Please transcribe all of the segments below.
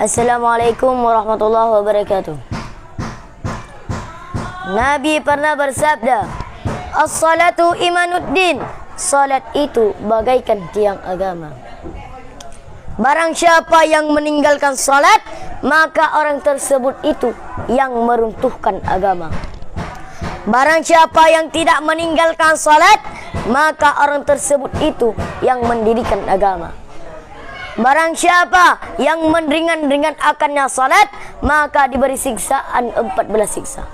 Assalamualaikum warahmatullahi wabarakatuh. Nabi pernah bersabda, "As-salatu imanuddin." Salat itu bagaikan tiang agama. Barang siapa yang meninggalkan salat, maka orang tersebut itu yang meruntuhkan agama. Barang siapa yang tidak meninggalkan salat, maka orang tersebut itu yang mendirikan agama. Barang siapa yang meringan-ringan akannya salat, maka diberi siksaan 14 siksa.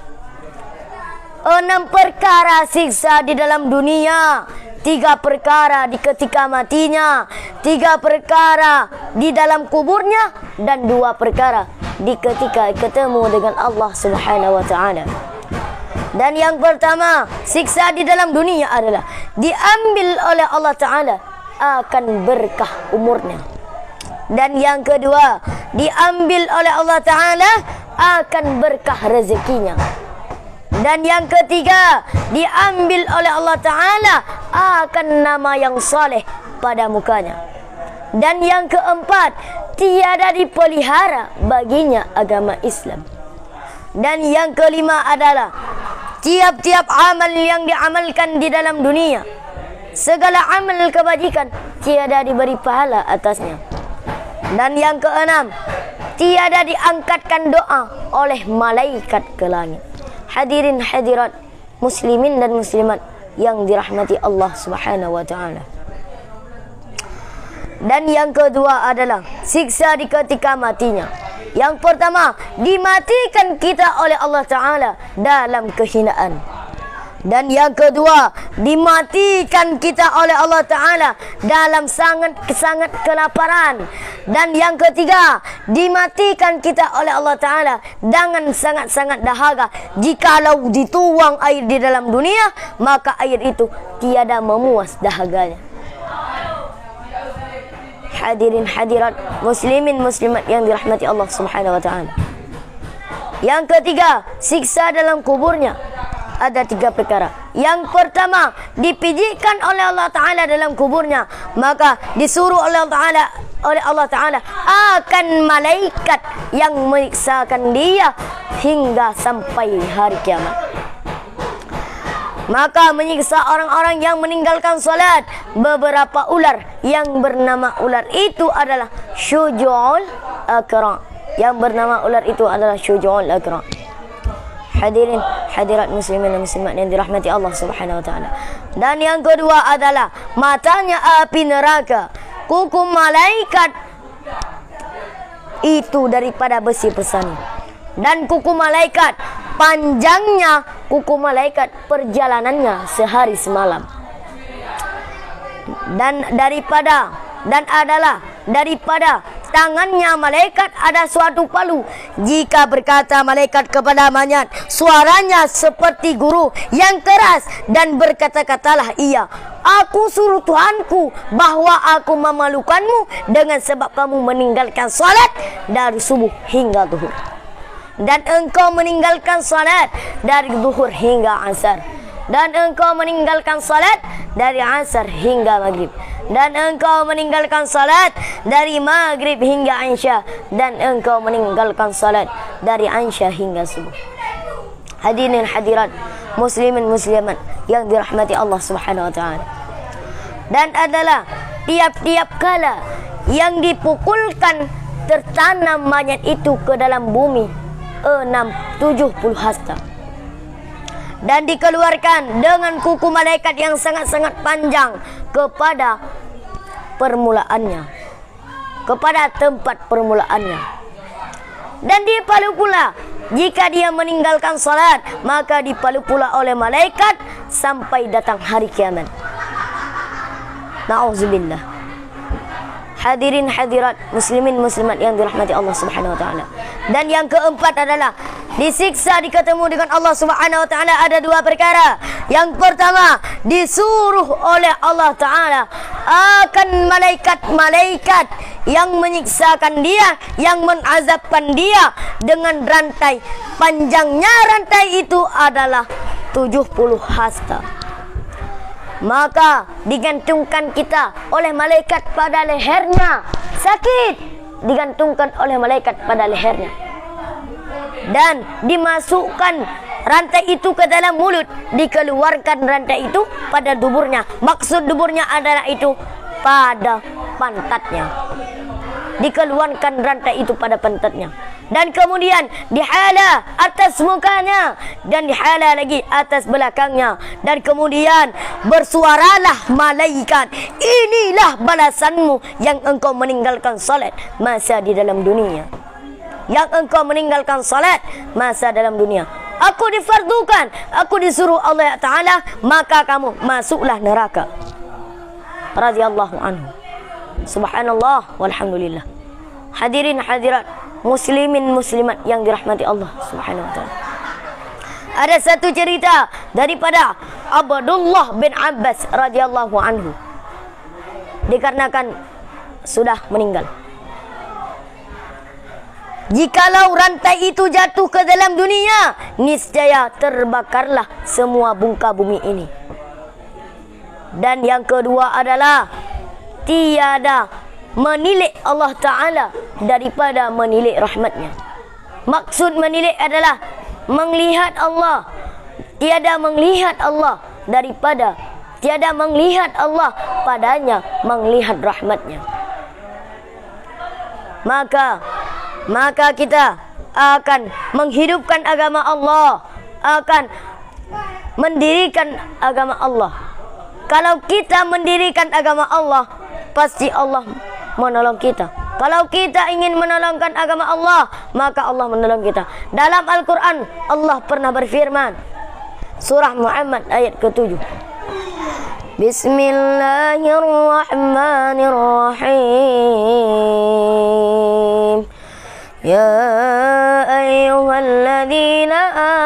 6 perkara siksa di dalam dunia, 3 perkara di ketika matinya, 3 perkara di dalam kuburnya, dan 2 perkara di ketika ketemu dengan Allah Subhanahu wa ta'ala. Dan yang pertama, siksa di dalam dunia adalah diambil oleh Allah Ta'ala akan berkah umurnya. Dan yang kedua, diambil oleh Allah Ta'ala akan berkah rezekinya. Dan yang ketiga, diambil oleh Allah Ta'ala akan nama yang saleh pada mukanya. Dan yang keempat, tiada dipelihara baginya agama Islam. Dan yang kelima adalah tiap-tiap amal yang diamalkan di dalam dunia, segala amal kebajikan tiada diberi pahala atasnya. Dan yang keenam, tiada diangkatkan doa oleh malaikat ke langit. Hadirin hadirat muslimin dan muslimat yang dirahmati Allah Subhanahu wa ta'ala. Dan yang kedua adalah siksa di ketika matinya. Yang pertama, dimatikan kita oleh Allah Ta'ala dalam kehinaan. Dan yang kedua, dimatikan kita oleh Allah Ta'ala dalam sangat kelaparan. Dan yang ketiga, dimatikan kita oleh Allah Ta'ala dengan sangat-sangat dahaga. Jikalau dituang air di dalam dunia, maka air itu tiada memuas dahaganya. Hadirin hadirat muslimin muslimat yang dirahmati Allah Subhanahu wa ta'ala. Yang ketiga, siksa dalam kuburnya. Ada 3 perkara. Yang pertama, dipijikkan oleh Allah Ta'ala dalam kuburnya, maka disuruh oleh Allah Ta'ala akan malaikat yang menyiksakan dia hingga sampai hari kiamat. Maka menyiksa orang-orang yang meninggalkan salat. Beberapa ular yang bernama ular itu adalah Syuju'ul Akra. Yang bernama ular itu adalah Syuju'ul Akra. Hadirin hadirat muslimin dan muslimat yang dirahmati Allah Subhanahu wa ta'ala. Dan yang kedua adalah matanya api neraka. Kuku malaikat itu daripada besi persani. Dan kuku malaikat, panjangnya kuku malaikat perjalanannya sehari semalam. Dan daripada tangannya malaikat ada suatu palu. Jika berkata malaikat kepada mayat, suaranya seperti guru yang keras, dan berkata-katalah ia, "Aku suruh Tuhanku bahwa aku memalukanmu dengan sebab kamu meninggalkan salat dari subuh hingga zuhur. Dan engkau meninggalkan salat dari zuhur hingga asar. Dan engkau meninggalkan salat dari asar hingga maghrib. Dan engkau meninggalkan salat dari maghrib hingga isya. Dan engkau meninggalkan salat dari isya hingga subuh." Hadirin hadirat muslimin muslimat yang dirahmati Allah Subhanahu wa ta'ala. Dan adalah tiap-tiap kala yang dipukulkan tertanam mayat itu ke dalam bumi 70 hasta. Dan dikeluarkan dengan kuku malaikat yang sangat-sangat panjang kepada permulaannya, kepada tempat permulaannya. Dan dipalu pula jika dia meninggalkan salat, maka dipalu pula oleh malaikat sampai datang hari kiamat. Na'udzubillah. Hadirin hadirat muslimin muslimat yang dirahmati Allah Subhanahu wa ta'ala. Dan yang keempat adalah disiksa diketemu dengan Allah Subhanahu wa ta'ala. Ada 2 perkara. Yang pertama, disuruh oleh Allah Ta'ala akan malaikat-malaikat yang menyiksakan dia, yang mengazabkan dia dengan rantai. Panjangnya rantai itu adalah 70 hasta. Maka digantungkan kita oleh malaikat pada lehernya. Sakit, digantungkan oleh malaikat pada lehernya. Dan dimasukkan rantai itu ke dalam mulut, dikeluarkan rantai itu pada duburnya. Maksud duburnya adalah itu pada pantatnya. Dikeluarkan rantai itu pada pantatnya. Dan kemudian dihala atas mukanya, dan dihala lagi atas belakangnya. Dan kemudian bersuaralah malaikat, inilah balasanmu yang engkau meninggalkan salat masa di dalam dunia. Yang engkau meninggalkan salat masa dalam dunia. Aku difardukan, aku disuruh Allah Ta'ala, maka kamu masuklah neraka. Radhiyallahu anhu. Subhanallah walhamdulillah. Hadirin hadirat, muslimin muslimat yang dirahmati Allah Subhanahu wa taala. Ada satu cerita daripada Abdullah bin Abbas radhiyallahu anhu. Dikarenakan sudah meninggal. Jikalau rantai itu jatuh ke dalam dunia, niscaya terbakarlah semua bungka bumi ini. Dan yang kedua adalah tiada menilik Allah Ta'ala daripada menilik rahmatnya. Maksud menilik adalah melihat Allah. Tiada melihat Allah daripada tiada melihat Allah padanya melihat rahmatnya. Maka kita akan menghidupkan agama Allah, akan mendirikan agama Allah. Kalau kita mendirikan agama Allah, pasti Allah menolong kita. Kalau kita ingin menolongkan agama Allah, maka Allah menolong kita. Dalam Al-Quran, Allah pernah berfirman, surah Muhammad ayat ke-7. Bismillahirrahmanirrahim. Ya ayyuhalladzina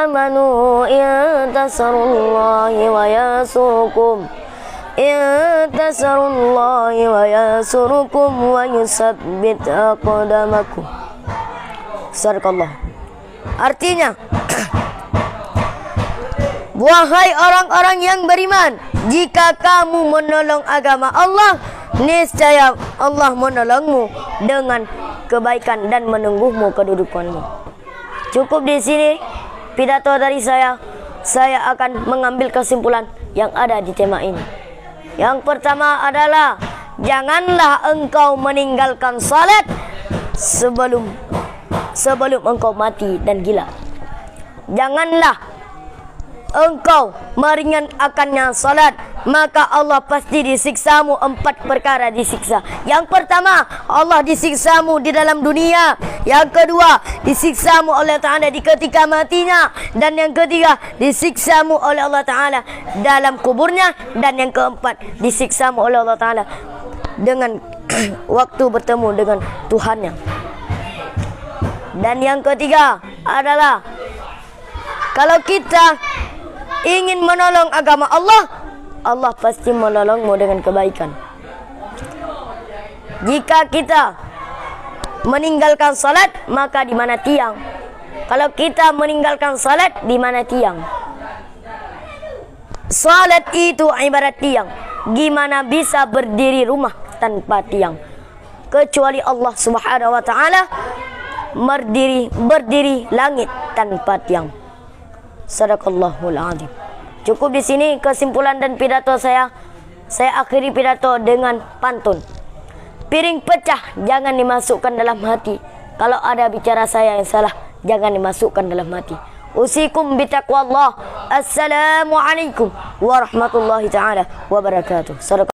amanu in tasarullahi wa yasurukum intasarullahi wa yasurukum wa yusabbit aqdamakum. Sadaqallah. Artinya, wahai orang-orang yang beriman, jika kamu menolong agama Allah, niscaya Allah menolongmu dengan kebaikan dan menunggumu kedudukanmu. Cukup di sini pidato dari saya. Saya akan mengambil kesimpulan yang ada di tema ini. Yang pertama adalah janganlah engkau meninggalkan salat sebelum engkau mati dan gila. Janganlah engkau meringankannya salat, maka Allah pasti disiksamu. 4 perkara disiksa. Yang pertama, Allah disiksamu di dalam dunia. Yang kedua, disiksamu oleh Ta'ala di ketika matinya. Dan yang ketiga, disiksamu oleh Allah Ta'ala dalam kuburnya. Dan yang keempat, disiksamu oleh Allah Ta'ala dengan waktu bertemu dengan Tuhannya. Dan yang ketiga adalah, kalau kita ingin menolong agama Allah, Allah pasti menolongmu dengan kebaikan. Jika kita meninggalkan salat, maka di mana tiang? Kalau kita meninggalkan salat, di mana tiang? Salat itu ibarat tiang. Gimana bisa berdiri rumah tanpa tiang? Kecuali Allah Subhanahu wa taala berdiri langit tanpa tiang. Sadaqallahul azim. Cukup di sini kesimpulan dan pidato saya. Saya akhiri pidato dengan pantun. Piring pecah jangan dimasukkan dalam hati. Kalau ada bicara saya yang salah, jangan dimasukkan dalam hati. Usikum bitaqwallah. Assalamualaikum warahmatullahi taala wabarakatuh.